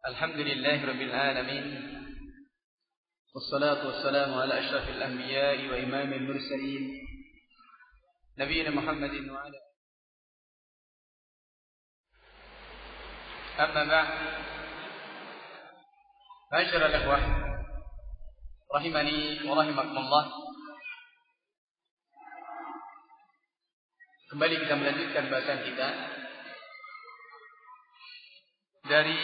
الحمد لله رب العالمين والصلاة والسلام على أشرف الأنبياء وإمام المرسلين نبينا محمد وعلى أما بعد معاشر الأخوة rahimani wa rahimakumullah. Kembali kita melanjutkan bahasan kita dari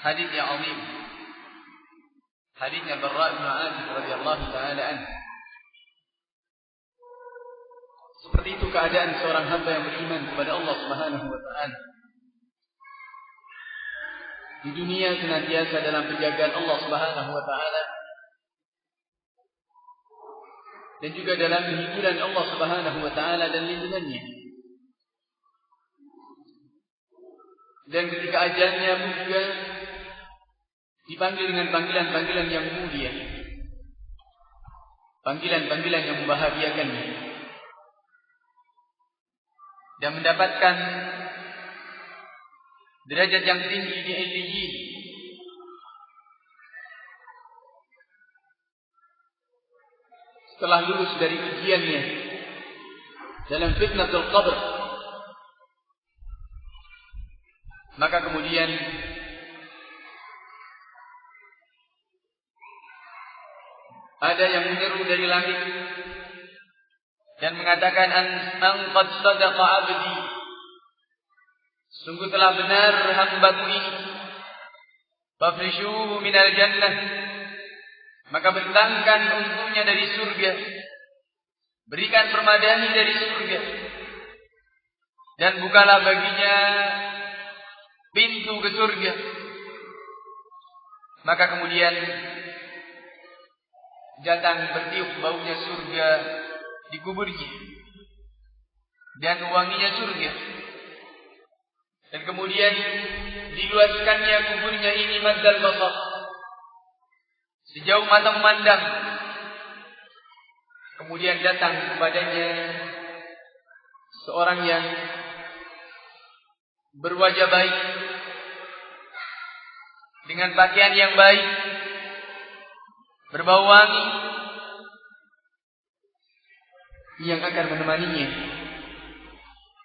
hadis yang azim, hadisnya Barra bin Azib radhiyallahu taala anhu. Seperti itu keadaan seorang hamba yang beriman kepada Allah Subhanahu wa taala. Di dunia senantiasa dalam penjagaan Allah Subhanahu wa taala dan juga dalam hiburan Allah Subhanahu wa taala dan lindungannya. Dan ketika ajalnya pun juga dipanggil dengan panggilan-panggilan yang mulia, panggilan-panggilan yang membahagiakannya, dan mendapatkan derajat yang tinggi di Illiyin. Setelah lulus dari ujiannya dalam fitnatul qabr, maka kemudian ada yang menyeru dari langit dan mengatakan an qad sadaqa abdi, sungguh telah benar hambaku ini, fafrishuhu minal jannah, maka bentangkan untuknya dari surga, berikan permadani dari surga, dan bukalah baginya pintu ke surga. Maka kemudian datang bertiup baunya surga di kuburnya dan wanginya surga. Dan kemudian diluaskannya kuburnya ini maddal basar, sejauh mata memandang. Kemudian datang kepadanya seorang yang berwajah baik, dengan pakaian yang baik, berbau wangi, yang akan menemaninya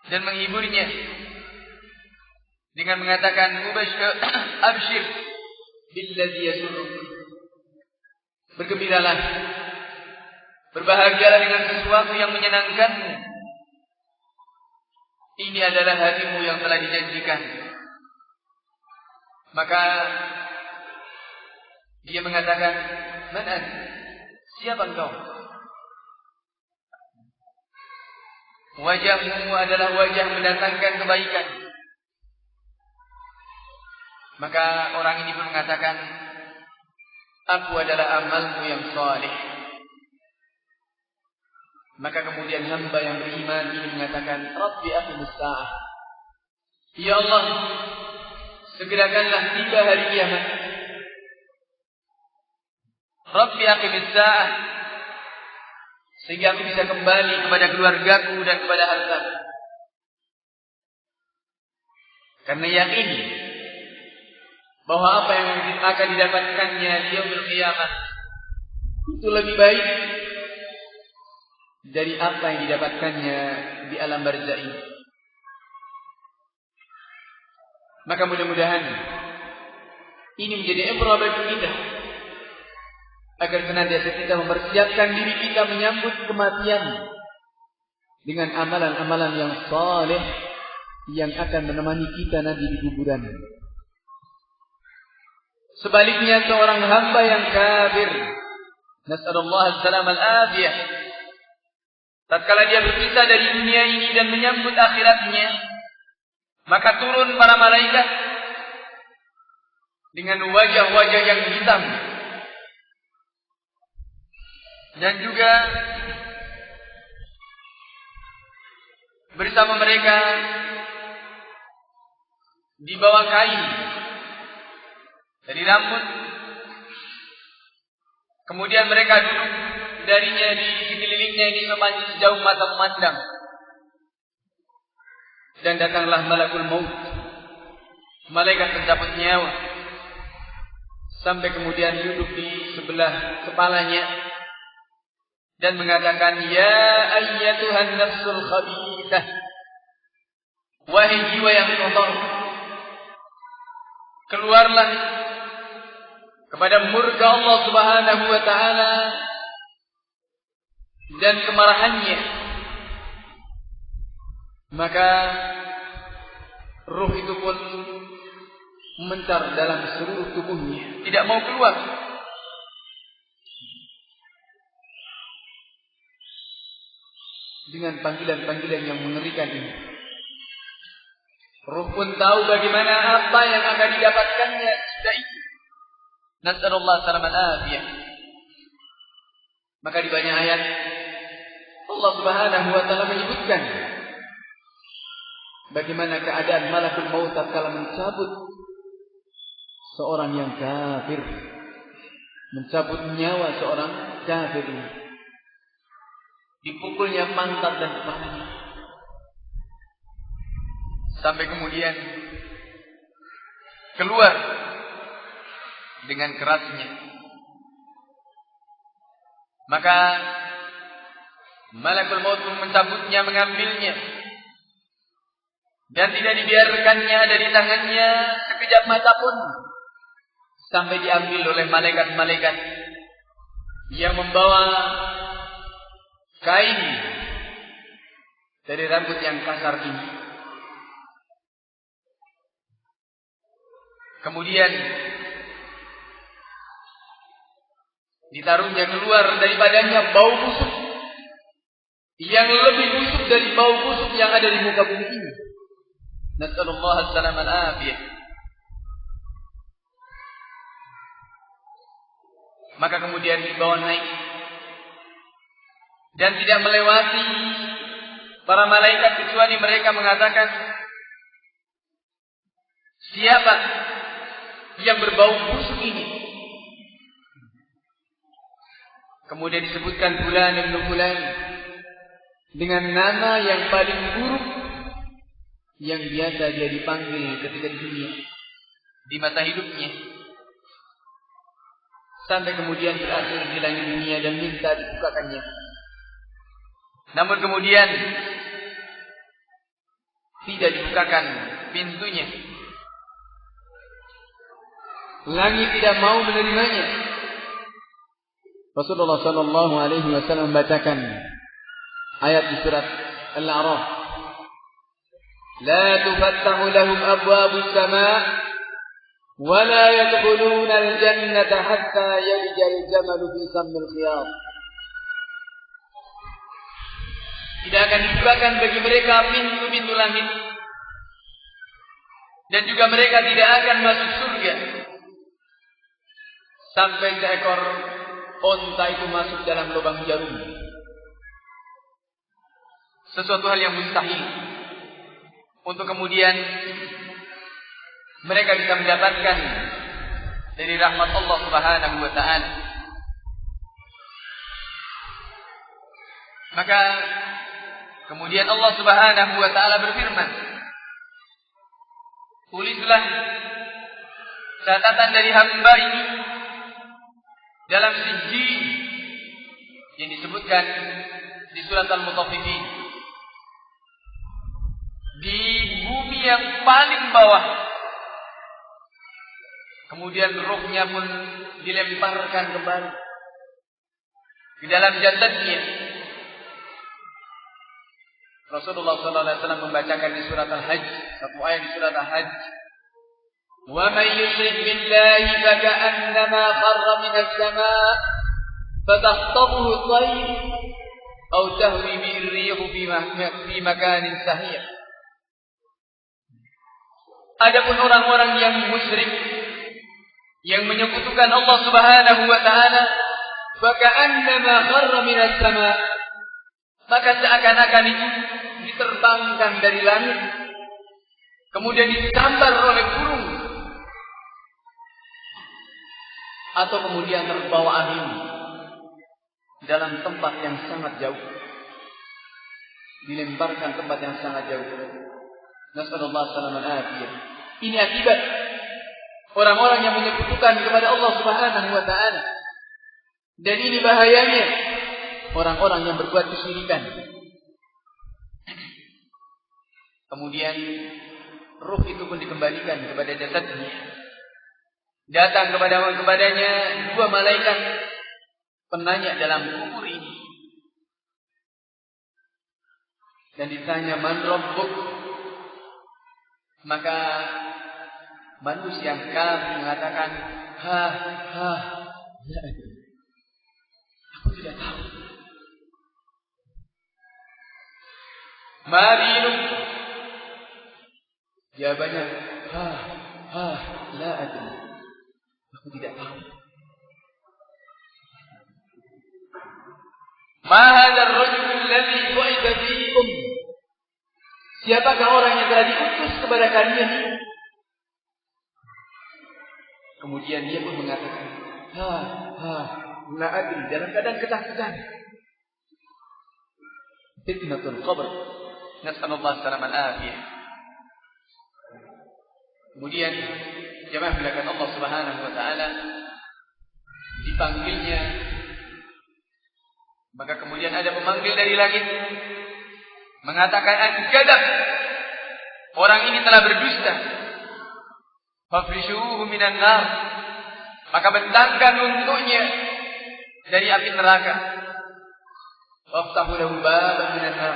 dan menghiburnya dengan mengatakan abshir billadzi yasurruk, bergembiralah, berbahagialah dengan sesuatu yang menyenangkanmu. Ini adalah hatimu yang telah dijanjikan. Maka dia mengatakan, man anta? Siapa engkau? Wajahmu adalah wajah mendatangkan kebaikan. Maka orang ini pun mengatakan, aku adalah amalmu yang saleh. Maka kemudian hamba yang beriman ini mengatakan, Rabbi aqimis sa'ah, ya Allah, segerakanlah tiba hari kiamat. Rabbi aqimis sa'ah, sehingga aku bisa kembali kepada keluargaku dan kepada hartaku. Karena yakin bahwa apa yang akan didapatkannya di yaumil qiyamah itu lebih baik dari apa yang didapatkannya di alam barzakh ini. Maka mudah-mudahan ini menjadi ibrah bagi kita, agar senantiasa kita mempersiapkan diri kita menyambut kematian dengan amalan-amalan yang saleh yang akan menemani kita nanti di kuburan. Sebaliknya seorang hamba yang kafir, nas'alullah as-salam al-afiyah, tatkala dia berpisah dari dunia ini dan menyambut akhiratnya, maka turun para malaikat dengan wajah-wajah yang hitam, dan juga bersama mereka dibawa kain dari rambut. Kemudian mereka duduk darinya di sekelilingnya ini sejauh mata memandang. Dan datanglah malakul maut, malaikat pencabut nyawa, sampai kemudian duduk di sebelah kepalanya dan mengatakan, ya ayyatuhan nafsul khabithah, wahai jiwa yang kotor, keluarlah kepada murka Allah Subhanahu wa taala dan kemarahannya. Maka ruh itu pun mencar dalam seluruh tubuhnya, tidak mau keluar. Dengan panggilan-panggilan yang mengerikan ini, ruh pun tahu bagaimana apa yang akan didapatkannya sudah itu. Nasallallahu salaman afiyah. Maka di banyak ayat Allah Subhanahu wa taala menyebutkan bagaimana keadaan malakul maut tatkala mencabut seorang yang kafir, mencabut nyawa seorang kafir ini. Dipukulnya pantat dan kepalanya, sampai kemudian keluar dengan kerasnya. Maka malakul maut pun mencabutnya, mengambilnya, dan tidak dibiarkannya ada di tangannya sekejap mata pun, sampai diambil oleh malaikat-malaikat yang membawa kain dari rambut yang kasar ini. Kemudian ditaruhnya keluar daripadanya bau busuk yang lebih busuk dari bau busuk yang ada di muka bumi ini. Nasallallahu alaihi al-afiyah. Maka kemudian dibawa naik dan tidak melewati para malaikat kecuali mereka mengatakan, siapa yang berbau busuk ini? Kemudian disebutkan fulan ibn fulan dengan nama yang paling buruk yang biasa dia dipanggil ketika di dunia, di masa hidupnya, sampai kemudian berakhir di langit dunia dan minta dibukakannya. Namun kemudian tidak dibukakan pintunya. Langit tidak mau menerimanya. Rasulullah sallallahu alaihi wasallam membacakan ayat di surat Al-A'raf, la tufattahu lahum abwabus sama' wa la yadkhuluna al-jannata hatta yalija al-jamalu fi sammil khiyat. Tidak akan dibukakan bagi mereka pintu-pintu langit, dan juga mereka tidak akan masuk surga sampai seekor onta itu masuk dalam lubang jarum. Sesuatu hal yang mustahil untuk kemudian mereka bisa mendapatkan dari rahmat Allah Subhanahu wa taala. Maka kemudian Allah Subhanahu wa taala berfirman, tulislah catatan dari hamba ini dalam sijil yang disebutkan di surat Al-Mutaffifin, di bumi yang paling bawah. Kemudian ruhnya pun dilemparkan kembali ke dalam jasadnya. Rasulullah SAW membacakan di surat Al-Hajj, satu ayat di surat Al-Hajj, wa man yushrik billahi faka'annama kharra minas sama' fatakhtafuhu at-tayr aw tahwi bihi ar-rih fi makanin sahih. Adapun orang-orang yang musyrik, yang menyekutukan Allah Subhanahu wa taala, faka'annama kharra minas sama', maka seakan-akan itu diterbangkan dari langit, kemudian disambar oleh burung, atau kemudian terbawa angin dalam tempat yang sangat jauh, dilemparkan tempat yang sangat jauh. Nasallallahu alaihi wasallam. Ini akibat orang-orang yang menyekutukan kepada Allah Subhanahu wa taala. Dan ini bahayanya orang-orang yang berbuat kesyirikan. Kemudian ruh itu pun dikembalikan kepada jasadnya. Datang kepadanya dua malaikat penanya dalam kubur ini. Dan ditanya, man rabbuk? Maka manusia yang kafir mengatakan, la adri. Aku tidak tahu. Ma dinuk? Jawabannya, la adri. Aku tidak tahu. Ma hadzal rajul alladhi bu'itha fiikum? Siapakah orang yang telah diutus kepada kalian? Kemudian dia pun mengatakan, la adri, dalam keadaan ketakutan. Fitnatul qabr. Nasallallahu alaihi wasallam. Kemudian jemaah belakang Allah Subhanahu wa taala dipanggilnya. Maka kemudian ada pemanggil dari langit mengatakan, "An-kadab." Orang ini telah berdusta. Fafrishuhu minan nar. Maka bentangkan untuknya dari api neraka. Waftahu lahu baban minan nar.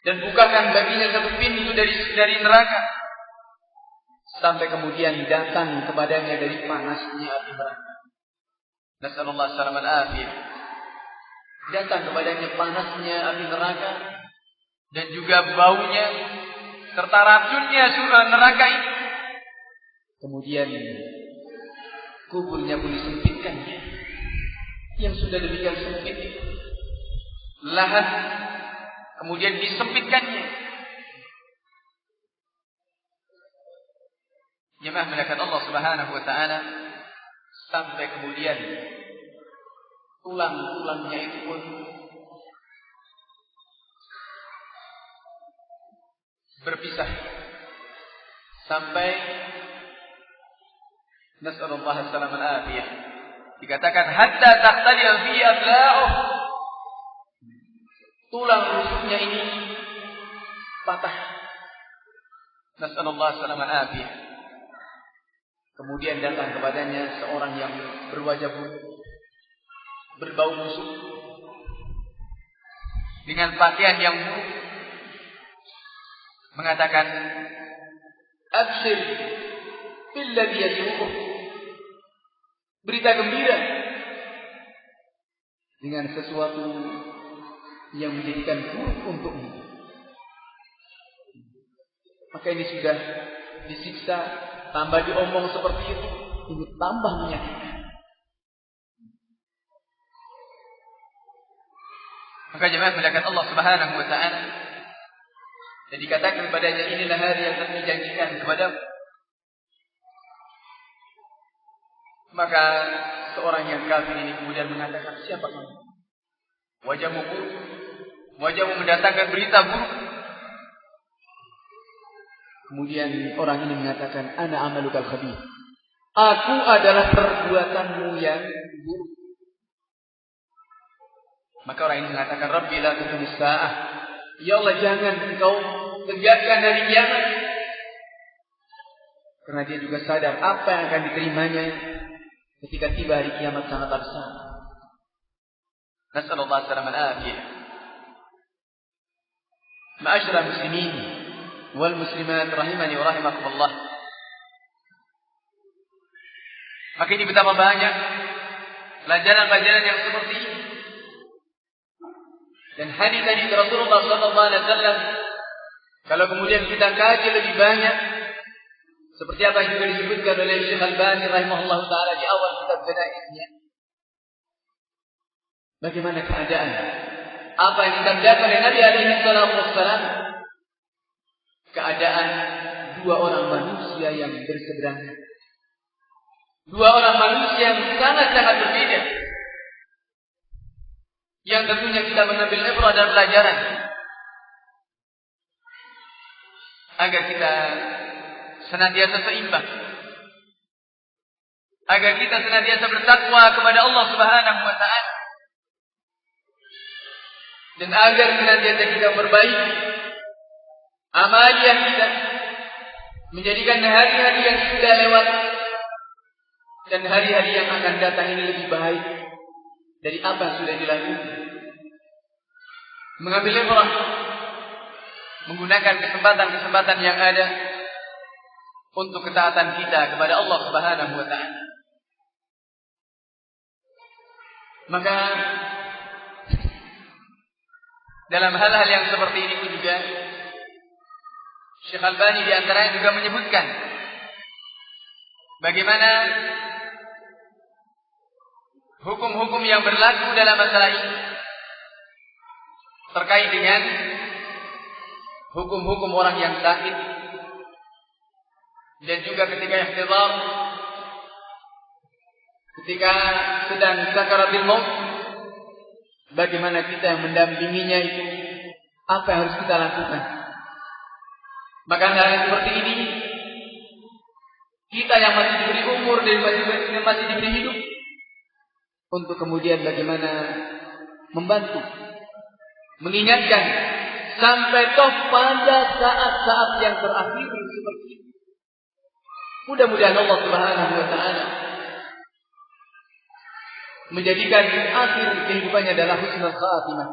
Dan bukakan baginya satu pintu dari neraka. Sampai kemudian datang kepadanya dari panasnya api neraka. Nasallallahu alaihi wasallam. Datang kepadanya panasnya api neraka dan juga baunya serta racunnya neraka ini. Kemudian kuburnya pun disempitkannya, yang sudah demikian sempit itu. Lahan kemudian disempitkannya. Jemaah melakukan Allah Subhanahu wa taala sampai kemudian tulang-tulangnya itu pun berpisah sampai nasallallahu alaihi wasallam. Dikatakan hatta taqtali fi abla'uh. Tulang rusuknya ini patah. Nasallallahu alaihi wasallam. Kemudian datang kepadanya seorang yang berwajah buruk, berbau busuk, dengan pakaian yang buruk, mengatakan, "Abshir billadhi yasu'uh." Berita gembira dengan sesuatu yang menjadikan buruk untukmu. Maka ini sudah disiksa, tambah diomong seperti itu, ini tambah menyakitkan. Maka jemaah melakukan Allah Subhanahu wa taala dan dikatakan kepadanya, inilah hari yang kami janjikan kepadamu. Maka seorang yang kafir ini kemudian mengatakan, siapa kamu? Wajahmu buruk, wajahmu mendatangkan berita buruk. Kemudian orang ini mengatakan, ana amalukal khabith. Aku adalah perbuatanmu yang buruk. Maka orang ini mengatakan, Rabbi la tuqimis sa'ah. Ya Allah, jangan engkau tegakkan hari kiamat. Karena dia juga sadar apa yang akan diterimanya ketika tiba hari kiamat sangat besar. Nasallallahu alaihi wasallam. Ma'asyiral muslimin wal muslimat rahimani wa rahimakumullah. Maka ini betapa banyak pelajaran-pelajaran yang seperti ini. Dan hadis-hadis Rasulullah sallallahu alaihi wasallam kalau kemudian kita kaji lebih banyak, seperti apa yang juga disebutkan oleh Syekh Al-Albani rahimahullah taala di awal kitab Janaiznya. Bagaimana keadaan? Apa yang dikerjakan oleh Nabi alaihi wasallam? Keadaan dua orang manusia yang berseberangan. Dua orang manusia yang sangat-sangat berbeda. Yang tentunya kita mengambil ibrah dan pelajaran. agar kita senantiasa seimbang, agar kita senantiasa bertakwa kepada Allah Subhanahu wa taala, dan agar senantiasa kita perbaiki amaliyah kita, menjadikan hari-hari yang sudah lewat dan hari-hari yang akan datang ini lebih baik dari apa yang sudah dilakukan. Mengambil ibrah, menggunakan kesempatan-kesempatan yang ada untuk ketaatan kita kepada Allah Subhanahu wa taala. Maka dalam hal-hal yang seperti ini pun juga Syekh Albani di antaranya juga menyebutkan bagaimana hukum-hukum yang berlaku dalam masalah ini terkait dengan hukum-hukum orang yang sakit, dan juga ketika ihtidar, ketika sedang sakaratul maut, bagaimana kita yang mendampinginya itu, apa yang harus kita lakukan. Maka hal yang seperti ini, kita yang masih diberi umur dan masih diberi hidup, untuk kemudian bagaimana membantu, mengingatkan sampai toh pada saat-saat yang terakhir seperti ini. Mudah-mudahan Allah Subhanahu wa taala menjadikan akhir kehidupannya adalah husnul khatimah,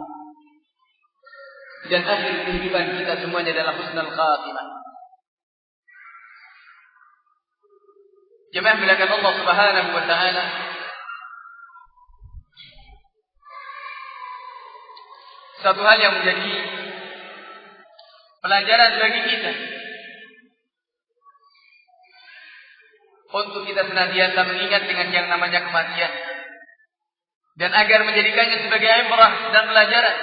dan akhir kehidupan kita semuanya adalah husnul khatimah. Jemaah mulakan Allah Subhanahu wa taala, satu hal yang menjadi pelajaran bagi kita untuk kita senantiasa mengingat dengan yang namanya kematian, dan agar menjadikannya sebagai ibrah dan pelajaran,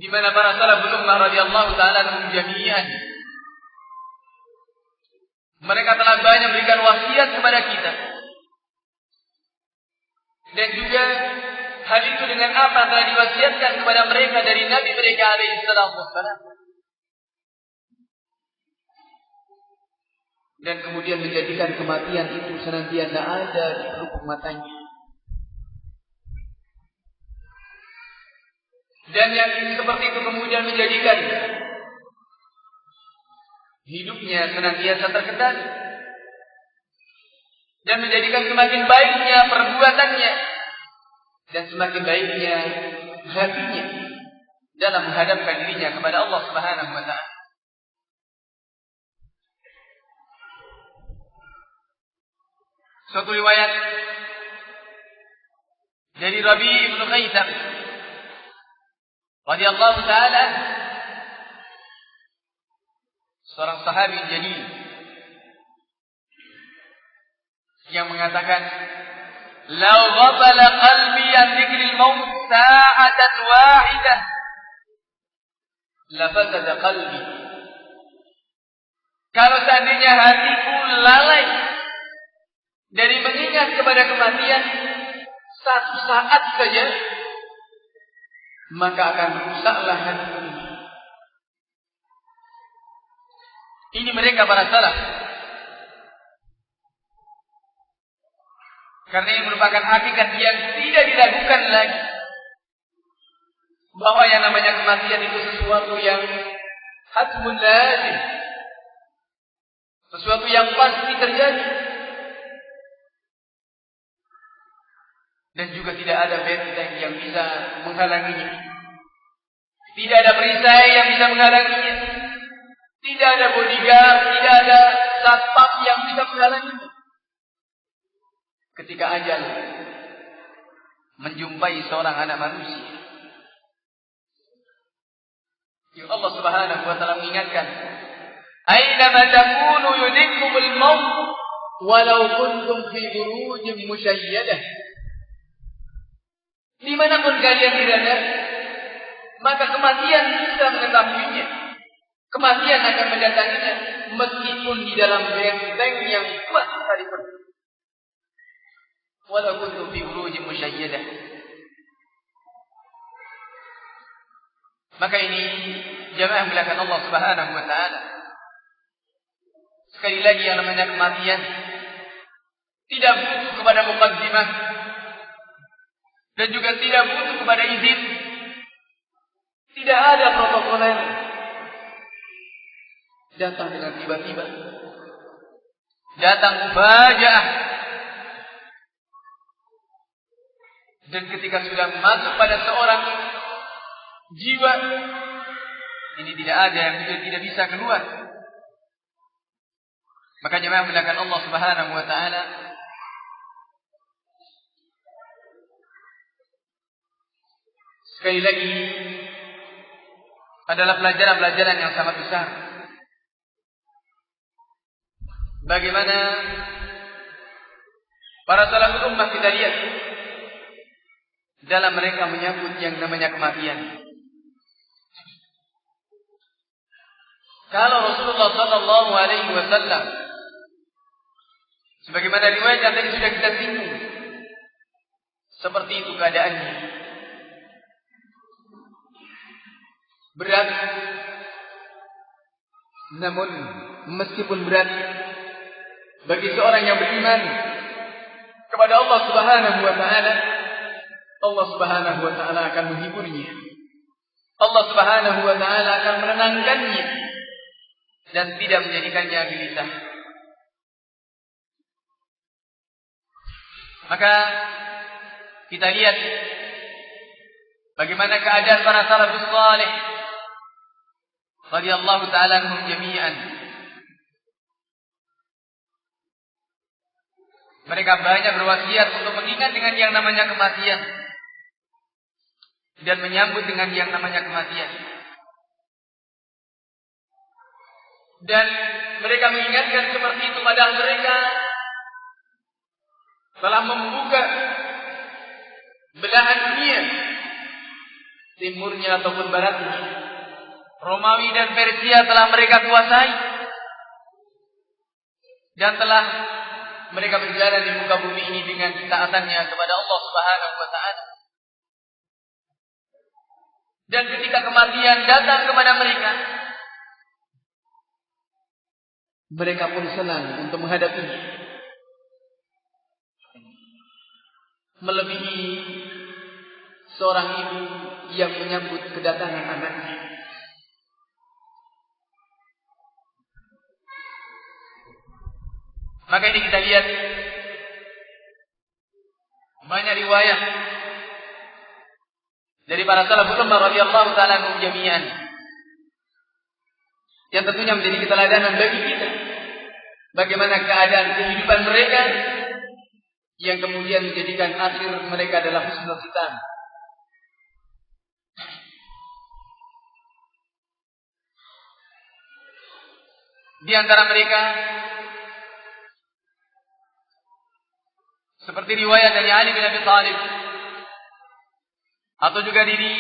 di mana para salafus ummah radhiyallahu taala anhum jami'an, mereka telah banyak memberikan wasiat kepada kita, dan juga hal itu dengan apa telah diwasiatkan kepada mereka dari Nabi mereka alaihi salatu wassalam, dan kemudian menjadikan kematian itu senantiasa ada di pelupuk matanya. Dan yang seperti itu kemudian menjadikan hidupnya senantiasa terkendali, dan menjadikan semakin baiknya perbuatannya dan semakin baiknya hatinya dalam menghadapkan dirinya kepada Allah Subhanahu wa taala. Suatu riwayat dari Rabi' bin Khaisam radhiyallahu taala, seorang sahabi jalil, yang mengatakan, "Lau ghabala qalbi an dzikril maut sa'atan wahidah la fasada qalbi." Kalau seandainya hatiku lalai dari mengingat kepada kematian satu saat saja, maka akan rusaklah hatiku ini. Ini mereka para salaf. Karena ini merupakan hakikat yang tidak diragukan lagi, bahwa yang namanya kematian itu sesuatu yang hatmun lazim, sesuatu yang pasti terjadi, dan juga tidak ada benteng yang bisa menghalanginya, tidak ada perisai yang bisa menghalanginya, tidak ada bodyguard, tidak ada satpam yang bisa menghalanginya. Ketika ajal menjumpai seorang anak manusia, ya Allah Subhanahu wa taala mengingatkan, "Aina ma takunu yudrikumul maut walau kuntum fi burujin musyayyadah." Dimanapun kalian berada, maka kematian bisa mengetahuinya. Kematian akan mendatanginya meskipun di dalam benteng yang kuat sekalipun. Walau kuntum fi burujin musyayyadah. Maka ini jamaah melakukan Allah Subhanahu wa taala. Sekali lagi yang namanya kematian tidak butuh kepada muqaddimah dan juga tidak butuh kepada izin. Tidak ada protokoler. Datang dengan tiba-tiba. Datang mufajaah. Dan ketika sudah masuk pada seorang jiwa, ini tidak ada yang tidak bisa keluar. Maka jemaah melakukan Allah Subhanahu wa taala sekali lagi adalah pelajaran-pelajaran yang sangat besar. Bagaimana para salafus ummah kita lihat dalam mereka menyambut yang namanya kematian. Kalau Rasulullah sallallahu alaihi wasallam sebagaimana riwayat yang tadi sudah kita singgung, seperti itu keadaannya. Berat, namun meskipun berat bagi seorang yang beriman kepada Allah Subhanahu wa taala, Allah Subhanahu wa taala akan menghiburnya. Allah Subhanahu wa taala akan menenangkannya dan tidak menjadikannya gelisah. Maka kita lihat bagaimana keadaan para salafus saleh radhiyallahu ta'ala anhum jami'an. Mereka banyak berwasiat untuk mengingat dengan yang namanya kematian dan menyambut dengan yang namanya kematian. Dan mereka mengingatkan seperti itu padahal mereka telah membuka belahan dunia, timurnya ataupun baratnya. Romawi dan Persia telah mereka kuasai dan telah mereka berjalan di muka bumi ini dengan ketaatannya kepada Allah Subhanahu wa taala. Dan ketika kematian datang kepada mereka, mereka pun senang untuk menghadapinya. Melebihi seorang ibu yang menyambut kedatangan anaknya. Maka ini kita lihat banyak riwayat dari para salafus ummah radhiyallahu ta'ala anhum jami'an yang tentunya menjadi keteladanan bagi kita bagaimana keadaan kehidupan mereka yang kemudian menjadikan akhir mereka adalah husnul khitam. Di antara mereka seperti riwayat dari Ali bin Abi Thalib atau juga diri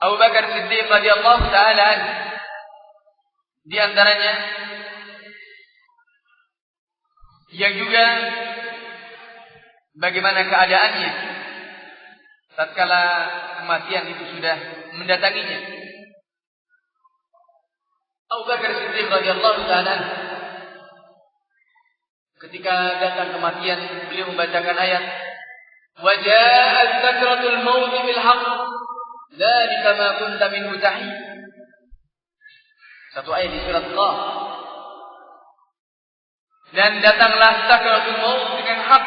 Abu Bakar Siddiq radhiyallahu ta'ala anhu. Di antaranya yang juga bagaimana keadaannya tatkala kematian itu sudah mendatanginya. Abu Bakar Siddiq radhiyallahu ta'ala anhu, ketika datang kematian, beliau membacakan ayat wa ja'at sakratul maut bil haqq dzalika ma kunta minhu tahid. Satu ayat di surat Allah. Dan datanglah sakratul maut dengan hak.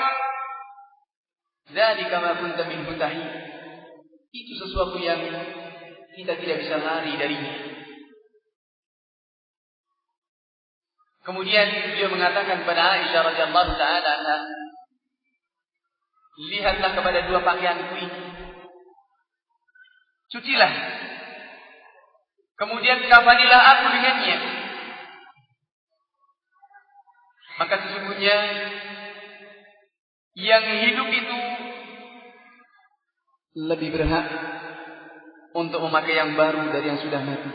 Dzalika ma kunta minhu tahid. Itu sesuatu yang kita tidak bisa lari darinya. Kemudian beliau mengatakan kepada Aisyah radhiyallahu ta'ala anha, lihatlah kepada dua pakaianku ini, cucilah, kemudian kafanilah aku dengannya. Maka sesungguhnya yang hidup itu lebih berhak untuk memakai yang baru dari yang sudah mati.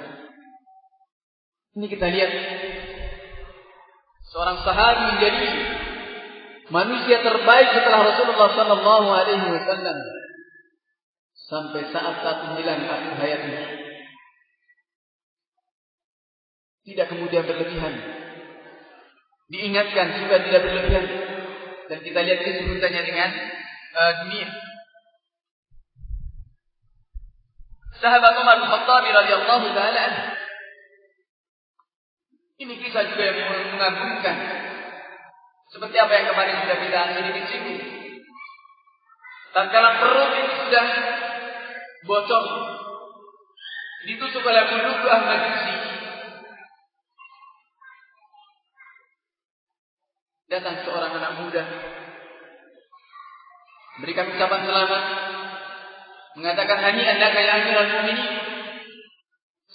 Ini kita lihat seorang sahabi menjadi manusia terbaik setelah Rasulullah sallallahu alaihi wasallam sampai saat-saat menjelang akhir hayatnya. tidak kemudian berlebihan. Diingatkan juga tidak berlebihan. Dan kita lihat ini sebutannya dengan dunia. Sahabat Umar bin Khattab radhiyallahu taala anhu. Ini kisah juga yang mengagumkan. Seperti apa yang kemarin sudah kita sedikit singgung. Tatkala perut itu sudah bocor, ditusuk oleh penduduk Majusi, datang seorang anak muda, berikan ucapan selamat, mengatakan hani'an laka ya Amirul Mukminin,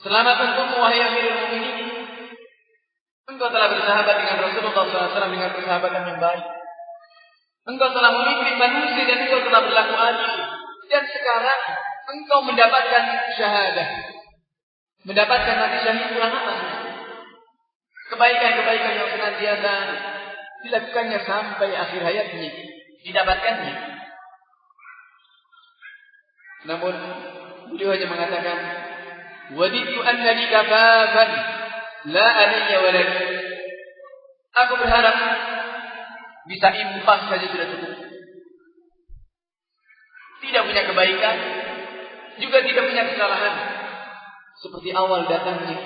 selamat untukmu wahai Amirul Mukminin, engkau telah bersahabat dengan Rasulullah SAW dengan persahabatan yang baik. Engkau telah memimpin manusia dan engkau telah berlaku adil. Dan sekarang engkau mendapatkan syahadah, mendapatkan mati syahid kurang apa? Kebaikan-kebaikan yang senantiasa dilakukannya sampai akhir hayatnya didapatkannya. Namun beliau hanya mengatakan, "Wadidtu annani kafafan la alayya walad." Aku berharap bisa impas saja sudah cukup. Tidak punya kebaikan, juga tidak punya kesalahan. Seperti awal datangnya,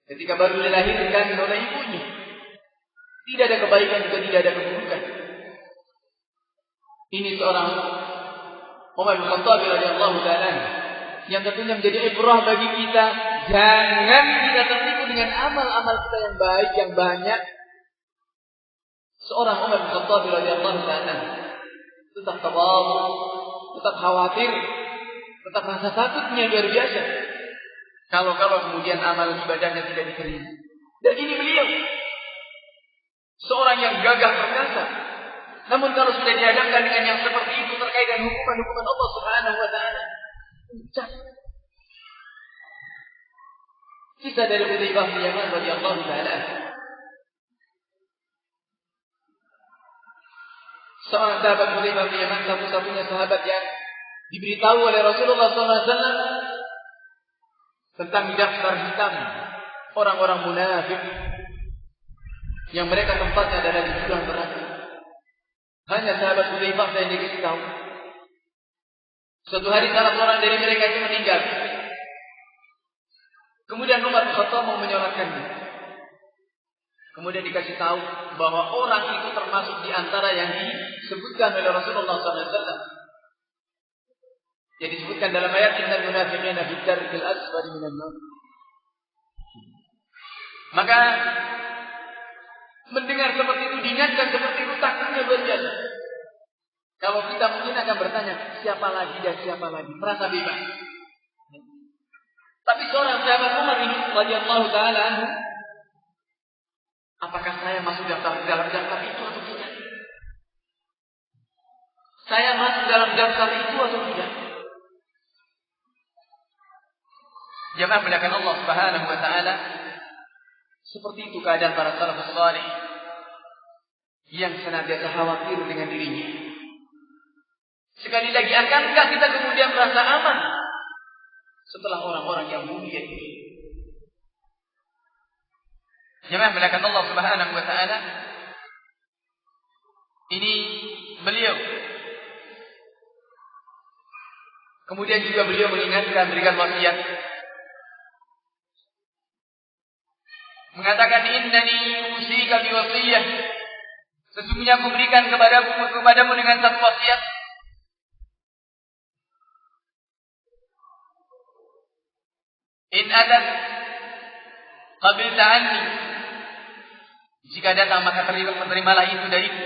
ketika baru dilahirkan oleh ibunya. Tidak ada kebaikan, juga tidak ada keburukan. Ini seorang Umar bin Khattab radhiyallahu taala yang tentunya menjadi ibrah bagi kita. Jangan kita tertipu dengan amal-amal kita yang baik, yang banyak. Seorang Umar bin Khattab radhiyallahu taala tetap tawadhu, tetap khawatir, tetap rasa takutnya luar biasa. Kalau kemudian amal ibadahnya tidak diterima. Dan ini beliau seorang yang gagah perkasa. Namun kalau sudah dihadapkan dengan yang seperti itu terkait dengan hukuman-hukuman Allah Subhanahu wa taala, puncak. Kisah dari Hudzaifah bin Yaman radhiyallahu taala. Seorang sahabat Hudzaifah bin Yaman, satu-satunya sahabat yang diberitahu oleh Rasulullah SAW tentang daftar hitam orang-orang munafik yang mereka tempatnya adalah di jurang neraka. Hanya sahabat Hudzaifah yang dikasih tahu. Suatu hari salah seorang dari mereka itu meninggal. Kemudian Umar bin Khattab mau menyolatkannya. Kemudian dikasih tahu bahwa orang itu termasuk di antara yang disebutkan oleh Rasulullah SAW. Yang disebutkan dalam ayat innal munafiqina fi darkil asfali minan nar. Maka mendengar seperti itu, diingatkan seperti itu, takutnya luar biasa. Kalau kita mungkin akan bertanya, siapa lagi dan siapa lagi, merasa bebas. Tapi seorang sahabat Umar ini radhiyallahu taala anhu, apakah saya masuk dalam daftar itu atau tidak? Saya masuk dalam daftar itu atau tidak? Jemaah muliakan Allah Subhanahu wa taala, seperti itu keadaan para salafus salih yang senantiasa khawatir dengan dirinya. Sekali lagi, akankah kita kemudian merasa aman setelah orang-orang yang mulia ini? Jemaah muliakan Allah Subhanahu wa taala, ini beliau. Kemudian juga beliau mengingatkan, berikan wasiat, mengatakan innani usika bi wasiyah, sesungguhnya aku berikan kepadamu dengan satu wasiat. In adat qabilta anni, jika datang maka terimalah itu dariku.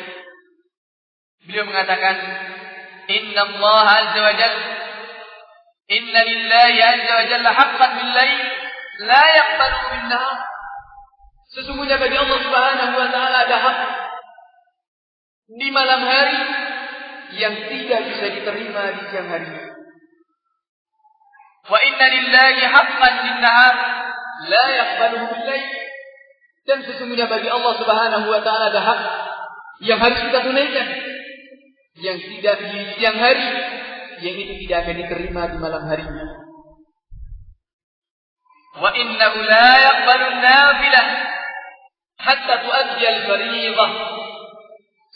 Beliau mengatakan inna Allah azza wa jalla, inna lillahi azza wa jalla haqqan bil lail la yaqbalu bin nahar. Sesungguhnya bagi Allah Subhanahu wa taala ada hak di malam hari yang tidak bisa diterima di siang hari. Wa inna lillahi haqqan bin nahar la yaqbaluhu bil lail. Dan sesungguhnya bagi Allah Subhanahu wa taala ada hak yang harus kita tunaikan, yang tidak di siang hari, yang itu tidak akan diterima di malam harinya. Wa innahu la yaqbalu an-nafilah hatta tuaddi al-fariidah.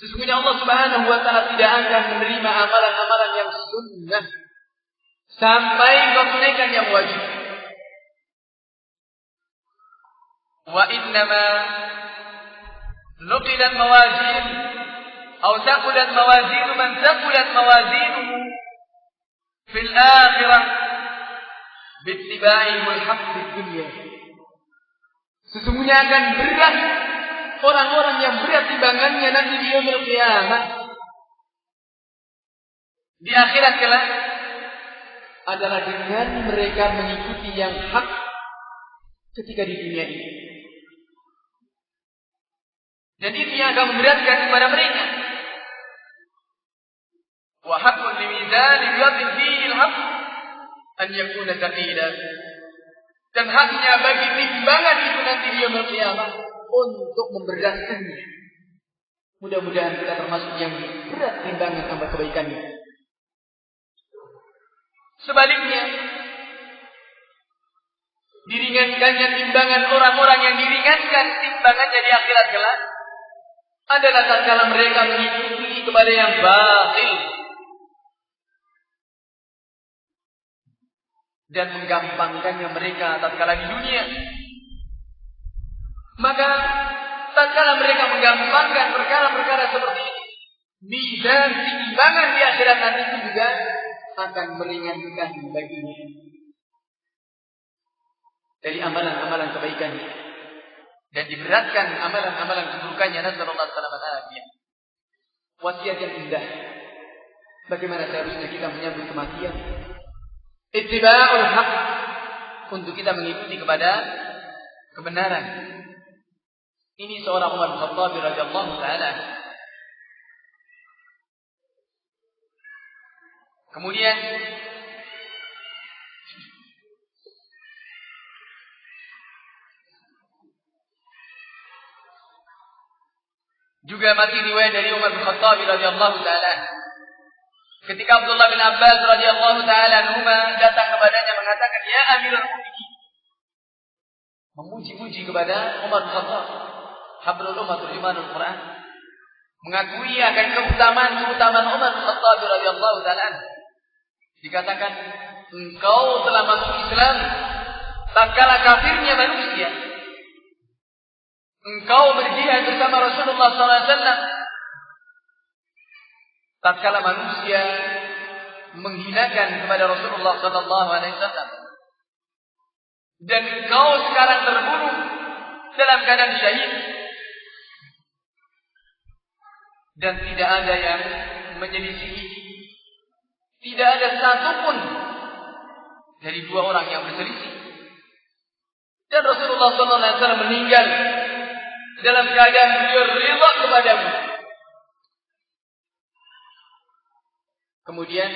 Sesungguhnya Allah Subhanahu wa taala tidak akan menerima amalan-amalan yang sunnah sampai kau tunaikan yang wajib. Wa innama nuqilat mawazin atau taqulat mawazin man taqulat mawazinuhu fil akhirah bittiba'i wal haqq fid dunya. Sesungguhnya akan berat orang-orang yang berat timbangannya nanti di yaumil qiyamah, di akhirat kelak, adalah dengan mereka mengikuti yang hak ketika di dunia ini. Dan itu yang akan memberatkan kepada mereka. Wa haqqun limizan yu'adil fihi al-haqq an yakuna thaqila. Dan haknya bagi timbangan itu nanti di yaumil qiyamah untuk memberatkannya. Mudah-mudahan kita termasuk yang berat timbangan amal kebaikannya. Sebaliknya, diringankannya timbangan orang-orang yang diringankan timbangannya di akhirat kelak adalah tatkala mereka mengikuti kepada yang batil dan menggampangkannya mereka tatkala di dunia. Maka tatkala mereka menggampangkan perkara-perkara seperti ini, mizan timbangan di akhirat nanti itu juga akan meringankan baginya dari amalan-amalan kebaikannya dan diberatkan amalan-amalan keburukannya. Nasallallahu alaihi wasallam. Wasiat yang indah. Bagaimana seharusnya kita menyambut kematian? Ittiba'ul haq, untuk kita mengikuti kepada kebenaran. Ini seorang Umar bin Khattab radhiyallahu taala. Kemudian juga masih riwayat dari Umar bin Khattab radhiyallahu taala. Ketika Abdullah bin Abbas radhiyallahu taala anhuma datang kepadanya mengatakan, "Ya Amirul Mukminin." Memuji-muji kepada Umar bin Khattab, habrul ummah turjumanul Quran. Mengakui akan keutamaan Umar bin Khattab radhiyallahu taala. Dikatakan, "Engkau telah masuk Islam tatkala kafirnya manusia. Engkau berjihad bersama Rasulullah SAW tatkala manusia menghinakan kepada Rasulullah SAW. Dan engkau sekarang terbunuh dalam keadaan syahid. Dan tidak ada yang menyelisihi. Tidak ada satupun dari dua orang yang berselisih. Dan Rasulullah SAW meninggal dalam keadaan beliau rida kepadamu." Kemudian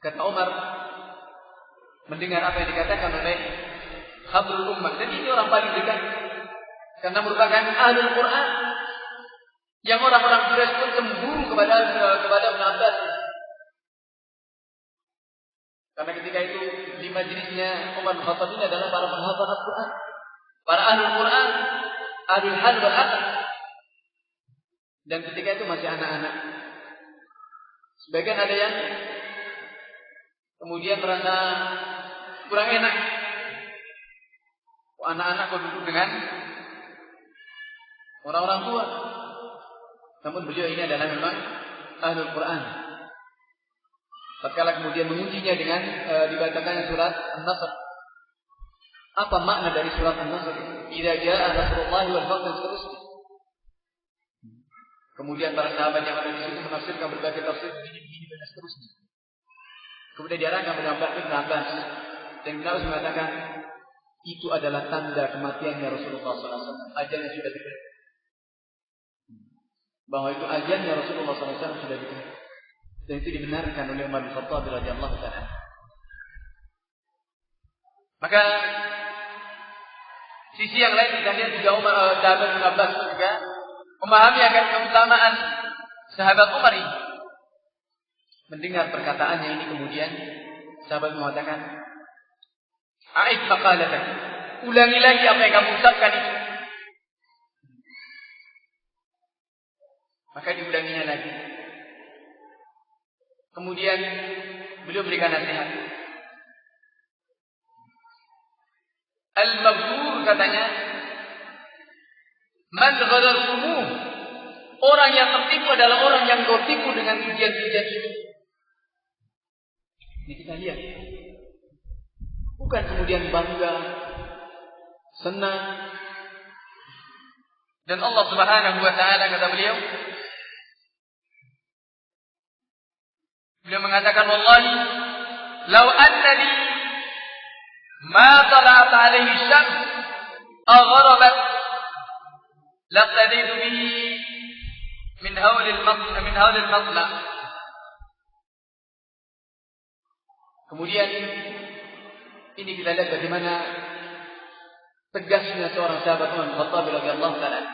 kata Umar, mendengar apa yang dikatakan oleh habrul ummah, dan ini orang paling dekat karena merupakan ahlul Quran, yang orang-orang Quraisy pun cemburu kepada Ibn Abbas. Karena ketika itu di majlisnya Umar bin Khattab ini adalah para penghafal Al-Quran, para ahlul Quran, ahlul hal wal aqd. Dan ketika itu masih anak-anak. Sebagian ada yang kemudian merasa kurang enak. Anak-anak kok duduk dengan orang-orang tua. Namun beliau ini adalah memang ahlul Quran. Tatkala kemudian mengujinya dengan dibacakan surat An-Nasr. Apa makna dari surat An-Nasr? Idza jaa nasrullah wal fath dan seterusnya. Kemudian para sahabat yang ada di situ menafsirkan berbagai tafsir begini dan seterusnya. Kemudian diarahkan menambah Ibn Abbas, dan Ibn Abbas mengatakan itu adalah tanda kematiannya Rasulullah SAW. Ajalnya sudah dekat. Bahwa itu ajalnya Rasulullah SAW sudah dekat. Dan itu dibenarkan oleh Umar bin Khattab radhiyallahu taala. Maka sisi yang lain kita lihat juga sahabat Ibn Abbas juga memahami akan keutamaan sahabat Umar ini. Mendengar perkataannya ini kemudian sahabat mengatakan, A'id maqalatak. Ulangi lagi apa yang kamu ucapkan itu. Maka diulanginya lagi. Kemudian beliau berikan nasihat. Al-maghfur katanya, man ghadartumuh. Orang yang tertipu adalah orang yang kau tipu dengan pujian-pujian itu. Ini kita lihat. Bukan kemudian bangga, senang. Dan Allah Subhanahu wa taala kata beliau mengatakan wallahi law annani ma tala'at alaihi syams aw gharabat laqtaditu bihi min hawlil matla. Kemudian ini kita lihat bagaimana tegasnya seorang sahabat Umar bin Khattab radhiyallahu taala.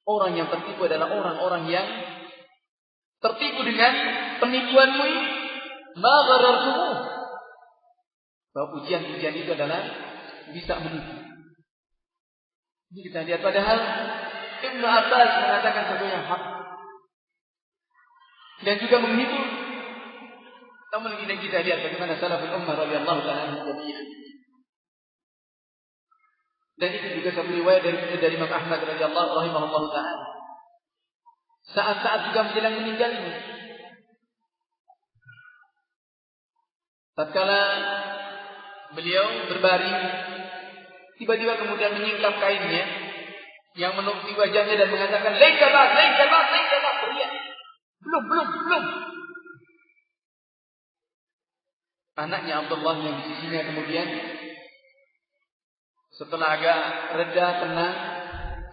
Orang yang tertipu adalah orang-orang yang tertipu dengan penipuanmu ini. Ma gharartumu. Bahwa pujian-pujian itu adalah bisa menipu. Ini kita lihat padahal Ibnu Abbas mengatakan sesuatu yang hak dan juga menghibur. Namun kita lihat bagaimana salaful ummah radhiyallahu taala anhum. Dan itu juga satu riwayat dari Imam Ahmad radhiyallahu rahimahullahu taala. Saat-saat juga menjelang meninggalnya. Tatkala beliau berbaring, tiba-tiba kemudian menyingkap kainnya yang menutupi wajahnya dan mengatakan, "Laika ba'd, teriak. Belum. Anaknya Abdullah yang di sisinya kemudian setelah agak reda, tenang,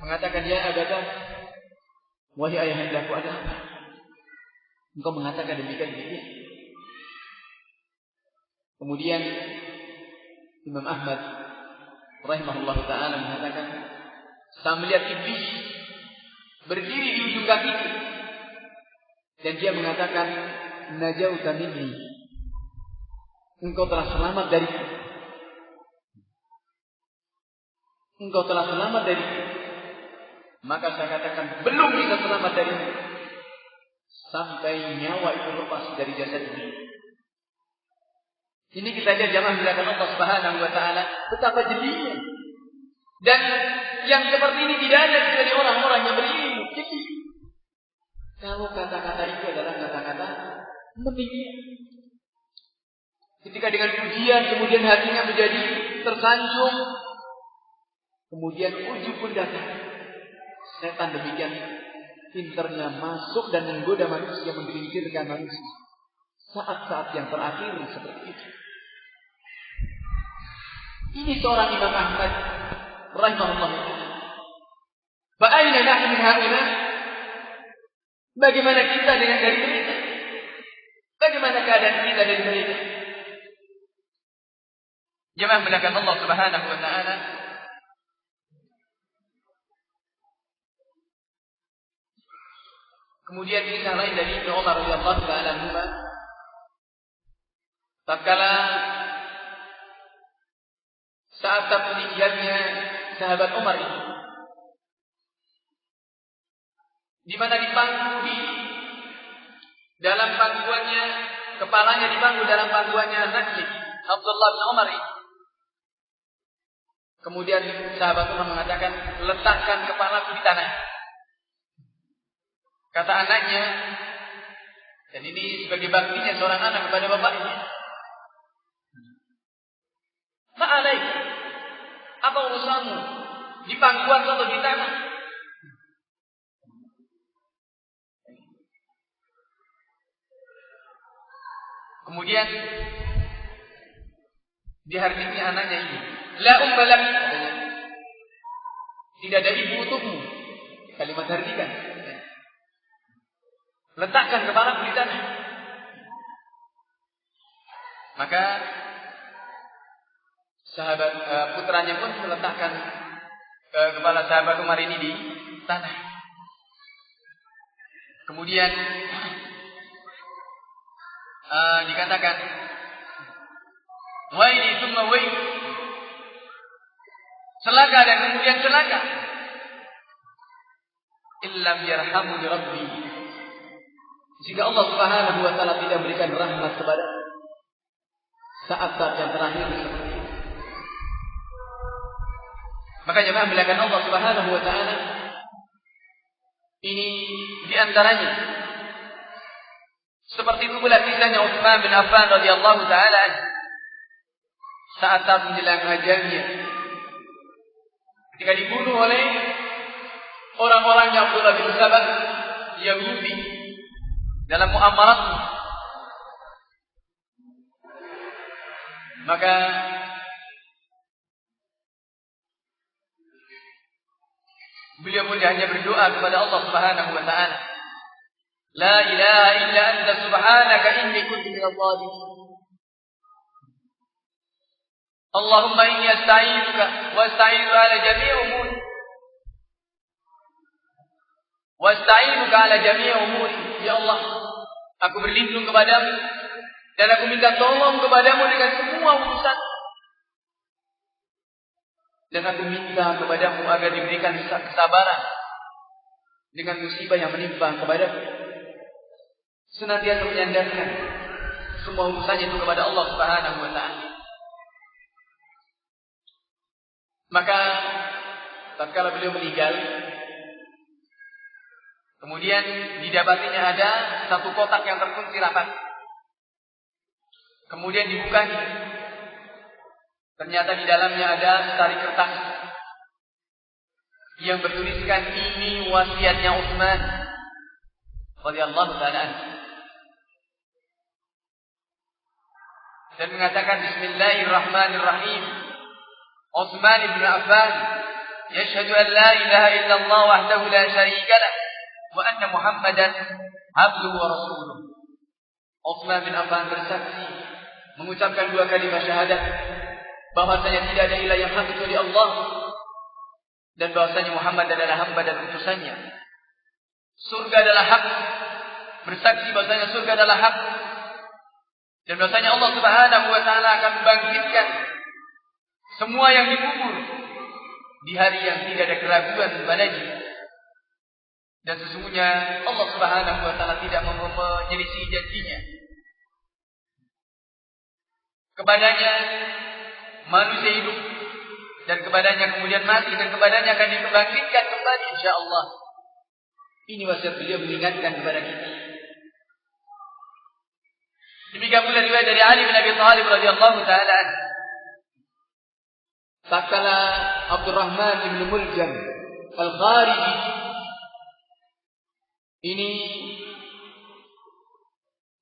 mengatakan, "Ya Abadah, wahai ayahandaku, ada apa? Engkau mengatakan demikian." Kemudian Imam Ahmad rahimahullah ta'ala mengatakan, saya melihat iblis berdiri di ujung kakiku dan dia mengatakan, "Najauta minni." Engkau telah selamat dariku. Engkau telah selamat dariku. Maka saya katakan, belum bisa selamat dariku sampai nyawa itu lepas dari jasad ini. Ini kita lihat jamaah melakukan Allah Subhanahu wa taala betapa jelinya. Dan yang seperti ini tidak ada dari orang-orang yang berilmu. Jadi kalau kata-kata itu adalah kata-kata meninggi. Ketika dengan pujian kemudian hatinya menjadi tersanjung, kemudian ujub pun datang. Setan demikian pinternya masuk dan menggoda manusia, menggelincirkan manusia. Saat-saat yang terakhir seperti itu. Ini seorang Imam Ahmad rahimahullah. Bagaimana nahnu min haula? Bagaimana kita dengan dari mereka? Bagaimana keadaan kita dari mereka? Jemaah melakukan Allah Subhanahu wa taala. Kemudian kisah lain dari Ibnu Umar radhiyallahu taala anhu. Tatkala saat meninggalnya sahabat Umar itu, di mana dipangku di dalam pangkuannya, kepalanya dipangku dalam pangkuannya anaknya Abdullah bin Umar itu. Kemudian sahabat Umar mengatakan, "Letakkan kepalaku di tanah." Kata anaknya, dan ini sebagai baktinya seorang anak kepada bapaknya, "Ma'alaik, apa urusanmu di pangkuan atau di tanah?" Kemudian dihardiknya anaknya ini, "La umma lak." Tidak ada ibu untukmu. Kalimat hardikan. Letakkan kepalaku di tanah. Maka sahabat putranya pun meletakkan kepala sahabat Umar ini di tanah. Kemudian dikatakan, Waili thumma waili. Celaka dan kemudian celaka. Illam yarhamuni Rabbi. Jika Allah Subhanahu wa taala tidak berikan rahmat kepada saat-saat yang terakhir seperti ini. Maka jemaah melakukan Allah Subhanahu wa taala ini di antaranya seperti itu pula kisahnya Utsman bin Affan radhiyallahu taala saat menjelang ajalnya ketika dibunuh oleh orang-orang yang Abdullah bin Sabah Yahudi dalam muamarat, maka beliau pun hanya berdoa kepada Allah Subhanahu wa taala, la ilaha illa anta subhanaka inni kuntu minadh dhalimin. Allahumma inni asta'inuka wa asta'iinu ala jami'i umuri wa asta'inuka ala jami'i umuri. Ya Allah, aku berlindung kepadamu dan aku minta tolong kepadamu dengan semua urusan. Dan aku minta kepadamu agar diberikan kesabaran dengan musibah yang menimpa kepadamu. Senantiasa menyandarkan semua urusannya itu kepada Allah Subhanahu wa taala. Maka tatkala beliau meninggal, kemudian didapatinya ada satu kotak yang terkunci rapat. Kemudian dibukanya. Ternyata di dalamnya ada setari kertas yang bertuliskan ini wasiatnya Utsman radhiyallahu taala anhu. Dan mengatakan bismillahirrahmanirrahim. Utsman bin Affan yashhadu an la ilaha illallah wahdahu la syarika lah wa anna Muhammadan abduhu wa rasuluh. Utsman bin Affan bersaksi mengucapkan dua kalimat syahadat bahwasanya tidak ada ilah yang hak kecuali Allah dan bahwasanya Muhammad adalah hamba dan utusannya. Surga adalah hak, bersaksi bahwasanya surga adalah hak dan bahwasanya Allah Subhanahu wa taala akan membangkitkan semua yang dikubur di hari yang tidak ada keraguan padanya. Dan sesungguhnya Allah Subhanahu wa taala tidak menyelisih janjinya. Kepadanya manusia hidup dan kepadanya kemudian mati dan kepadanya akan dibangkitkan kembali insyaallah. Ini wasiat beliau mengingatkan kepada kita. Demikian pula riwayat dari Ali bin Abi Thalib radhiyallahu taala anhu. Tatkala Abdurrahman bin Muljam Al-Khariji ini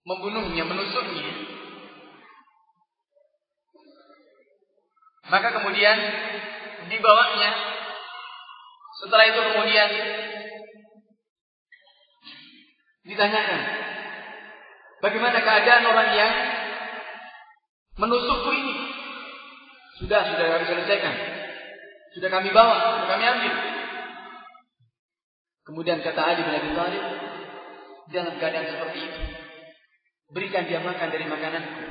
membunuhnya, menusuknya, maka kemudian dibawanya. Setelah itu kemudian ditanyakan, bagaimana keadaan orang yang menusukku ini? Sudah kami selesaikan. Sudah kami bawa, sudah kami ambil. Kemudian kata Ali bin Abi Thalib, dalam keadaan seperti itu, berikan dia makan dari makananku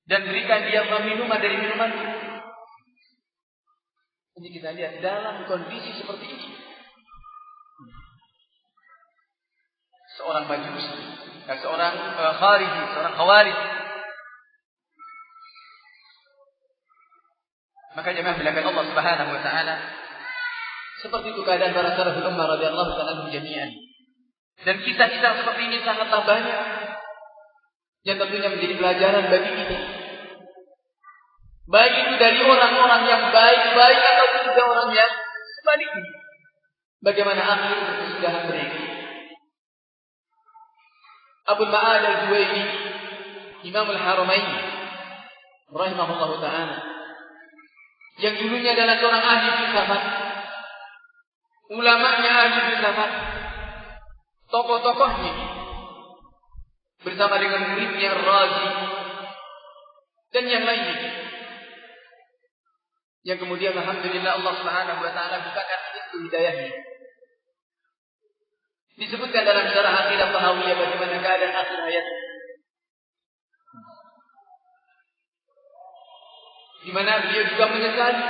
dan berikan dia minuman dari minumanku. Ini kita lihat dalam kondisi seperti ini, seorang Majusi, seorang Khariji, seorang Khawarij. Maka jemaah dimuliakan Allah Subhanahu wa taala, seperti itu keadaan para salaful ummah radhiyallahu taala anhum jami'an. Dan kisah-kisah seperti ini sangatlah banyak yang tentunya menjadi pelajaran bagi kita. Baik itu dari orang-orang yang baik-baik ataupun juga orang yang sebaliknya. Bagaimana akhir kesudahan mereka. Abul Ma'al al-Juwayni, Imam al-Haramain rahimahullahu taala, yang dulunya adalah seorang ahli filsafat, ulamanya ahli filsafat, tokoh-tokohnya bersama dengan muridnya Razi dan yang lainnya, yang kemudian alhamdulillah Allah Subhanahu wa taala bukakan pintu hidayahnya. Disebutkan dalam syarah Aqidah Tahawiyah bagaimana keadaan akhir hayat. di mana beliau juga menyesali.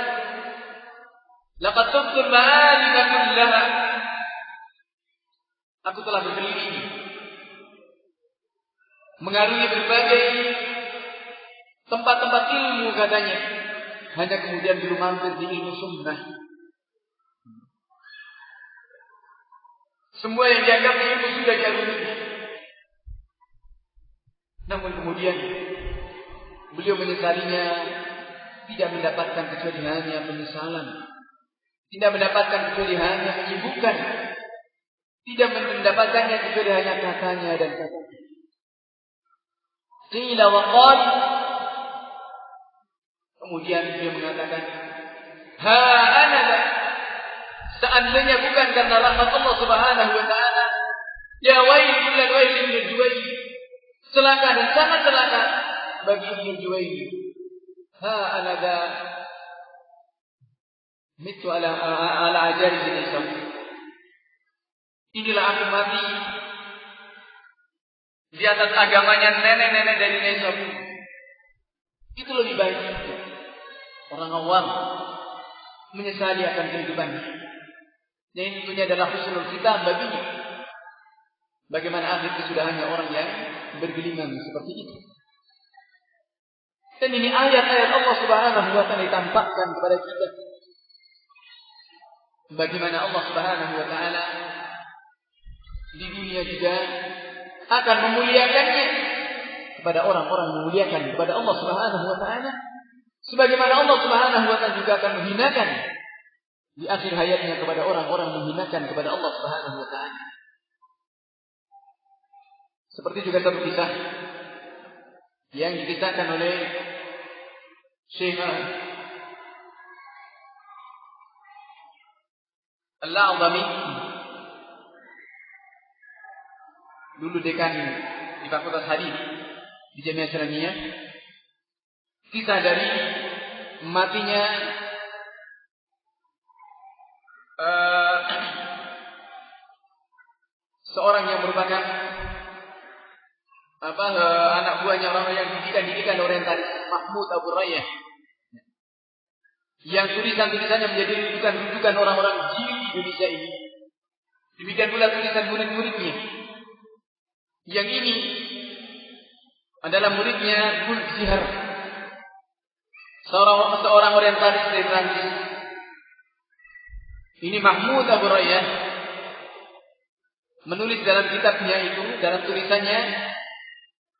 Laqad tubtul ma'alim kullaha. Aku telah berkeliling mengarungi berbagai tempat-tempat ilmu katanya. Hanya kemudian belum mampir di ilmu sunnah. Semua yang dianggap ilmu sudah diarungi. Namun kemudian beliau menyesalinya, tidak mendapatkan kecuali hanya penyesalan. Tidak mendapatkan kecuali hanya menyibukkan. Tidak mendapatkannya kecuali hanya katanya dan katanya. Qila wa qal. Kemudian dia mengatakan, ha ana. Seandainya bukan karena rahmat Allah Subhanahu wa taala, ya wail kullal wail min al-juwayl. Celaka dan sangat celaka bagi Ibnu Juwayl. Ha ana da mitu ala ajari bin Isam. Inilah aku mati di atas agamanya nenek-nenek dari Isam. Itu lebih baik. Orang awam menyesali akan kehidupannya. Dan ini tentunya adalah husnul khitam baginya. Bagaimana akhir kesudahannya orang yang bergelimang seperti itu. Dan ini ayat-ayat Allah Subhanahu wa taala ditampakkan kepada kita. Bagaimana Allah Subhanahu wa taala di dunia juga akan memuliakannya kepada orang-orang memuliakan kepada Allah Subhanahu wa taala. Sebagaimana Allah Subhanahu wa taala juga akan menghinakan di akhir hayatnya kepada orang-orang menghinakan kepada Allah Subhanahu wa taala. Seperti juga satu kisah yang dikisahkan oleh Syekh Al-A'zami, dulu dekan di Fakultas Hadis di Jamiah Islamiyah. Kisah dari matinya seorang yang merupakan anak buahnya orang yang didikan orientalis, Mahmud Abu Rayyah, yang tulisan-tulisannya menjadi rujukan orang-orang jili di Indonesia ini. Demikian pula tulisan murid-muridnya. Yang ini adalah muridnya Gul Zihar, seorang orientalis dari Prancis. Ini Mahmud Abu Rayyah menulis dalam kitabnya itu, dalam tulisannya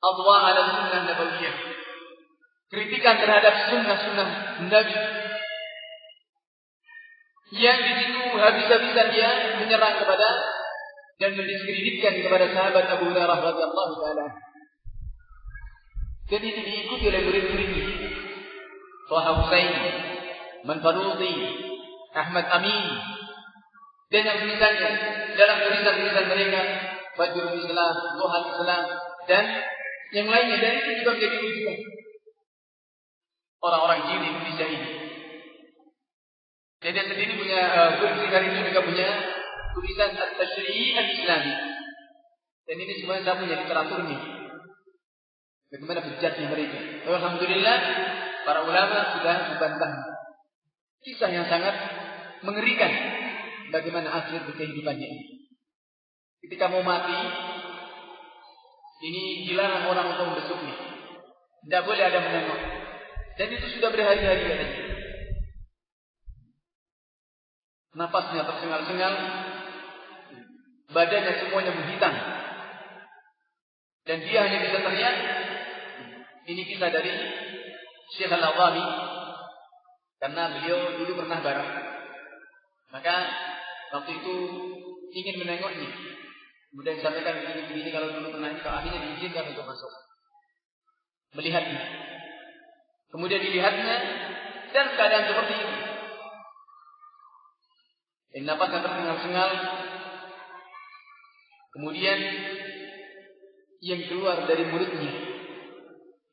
Adwa ala Sunnah Nabawiyah, kritikan terhadap sunnah-sunnah Nabi, yang di situ habis-habisan dia menyerang kepada dan mendiskreditkan kepada sahabat Abu Hurairah radhiyallahu taala. Dan itu diikuti oleh murid-muridnya, Thaha Husain, Manfarudi, Ahmad Amin, dan yang misalnya dalam tulisan-tulisan mereka, Fajrul Islam, Duhal Islam, dan yang lainnya. Dan itu juga menjadi rujukan orang-orang jili Indonesia ini. Dan dia sendiri punya, Zulfikar itu juga punya tulisan At-Tashri'i Al-Islami. Dan ini semuanya saya punya literaturnya. Bagaimana bejatnya mereka. Alhamdulillah, para ulama sudah membantah. Kisah yang sangat mengerikan bagaimana akhir kehidupannya ini. Ketika mau mati, ini dilarang orang untuk membesuknya. Tidak boleh ada menengok. Dan itu sudah berhari-hari katanya. Napasnya tersengal-sengal, badannya semuanya menghitam, dan dia hanya bisa teriak. Ini kisah dari Syekh Al-A'zami, karena beliau dulu pernah bareng. Maka waktu itu ingin menengoknya. Kemudian disampaikan begini-begini, kalau dulu pernah ini, kalau akhirnya diizinkan untuk masuk melihatnya. Kemudian dilihatnya dan keadaan seperti ini. Napasnya tersengal-sengal. Kemudian yang keluar dari mulutnya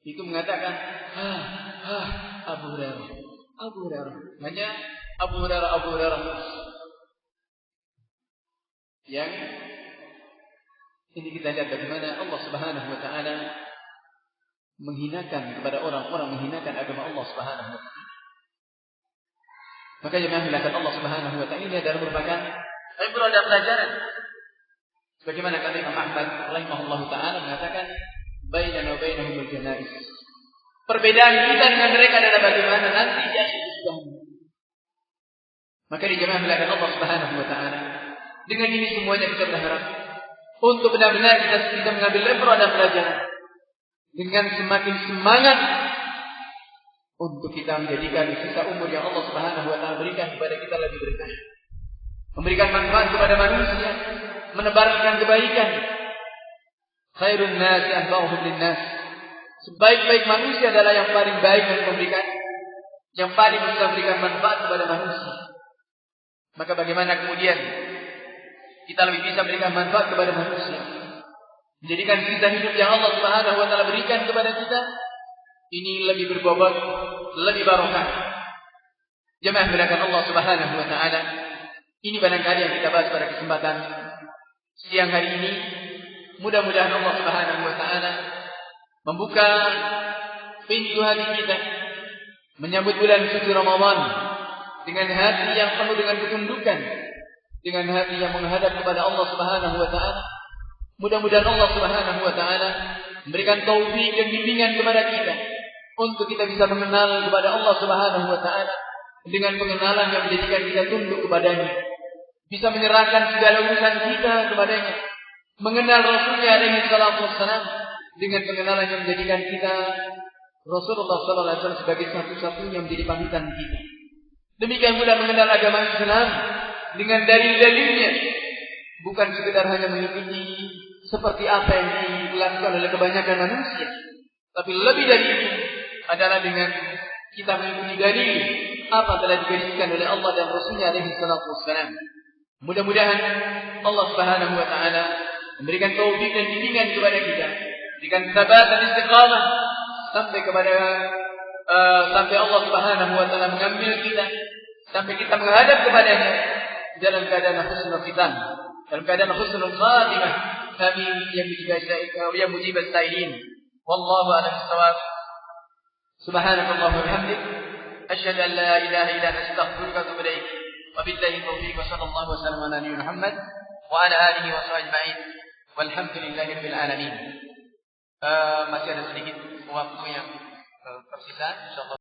itu mengatakan, Abu Hurairah, Abu Hurairah. Hanya Abu Hurairah. Yang ini kita lihat bagaimana Allah Subhanahu wa taala menghinakan kepada orang-orang, menghinakan agama Allah Subhanahu wa taala. Maka jemaah melakukan Allah Subhanahu wa taala ini adalah merupakan ibrah dan pelajaran. Sebagaimana kata Imam Ahmad rahimahullahu taala mengatakan, bainana wa bainahumul janaiz. Perbedaan kita dengan mereka adalah bagaimana nanti di akhir zaman. Maka di jemaah melakukan Allah Subhanahu wa taala, dengan ini semuanya kita berharap untuk benar-benar kita mengambil ibrah dan pelajaran dengan semakin semangat untuk kita menjadikan sisa umur yang Allah Subhanahu wa taala berikan kepada kita lebih berkah, memberikan manfaat kepada manusia, menebarkan kebaikan. Khairun nasi anfa'uhum linnas. Sebaik-baik manusia adalah yang paling baik dan memberikan, yang paling bisa memberikan manfaat kepada manusia. Maka bagaimana kemudian kita lebih bisa memberikan manfaat kepada manusia, menjadikan sisa hidup yang Allah Subhanahu wa taala berikan kepada kita ini lebih berbobot, lebih barokah. Jemaah melakukan Allah Subhanahu wa taala, ini barangkali yang kita bahas pada kesempatan siang hari ini. Mudah-mudahan Allah Subhanahu wa taala membuka pintu hati kita menyambut bulan suci Ramadan dengan hati yang penuh dengan ketundukan, dengan hati yang menghadap kepada Allah Subhanahu wa taala. Mudah-mudahan Allah Subhanahu wa taala memberikan taufik dan bimbingan kepada kita untuk kita bisa mengenal kepada Allah Subhanahu wa taala dengan pengenalan yang menjadikan kita tunduk kepadanya, bisa menyerahkan segala urusan kita kepadanya, mengenal Rasulnya alaihi salatu wassalam dengan pengenalan yang menjadikan kita Rasulullah sallallahu alaihi wasallam sebagai satu-satunya menjadi panutan kita. Demikian pula mengenal agama Islam dengan dalil-dalilnya, bukan sekedar hanya mengikuti seperti apa yang dilakukan oleh kebanyakan manusia, tapi lebih dari itu adalah dengan kita mengikuti dalil apa telah digariskan oleh Allah dan Rasulnya alaihi salatu wassalam. Mudah-mudahan Allah Subhanahu wa taala memberikan taufik dan bimbingan kepada kita, berikan sabat dan istiqamah sampai Allah Subhanahu wa taala mengambil kita, sampai kita menghadap kepadanya dalam keadaan husnul khitam, dalam keadaan husnul khatimah. Amin ya mujib as-sa'ilin. Wallahu a'lam bis-shawab. Subhanakallahumma wa bihamdik, asyhadu an la ilaha illa anta astaghfiruka wa atubu ilaik. Wa billahi taufiq wa sallallahu wa sallam ala nabiyyina Muhammad wa ala alihi wa sahbihi ajma'in. Walhamdulillahi rabbil alamin. Masih ada sedikit waktu yang tersisa, insyaallah.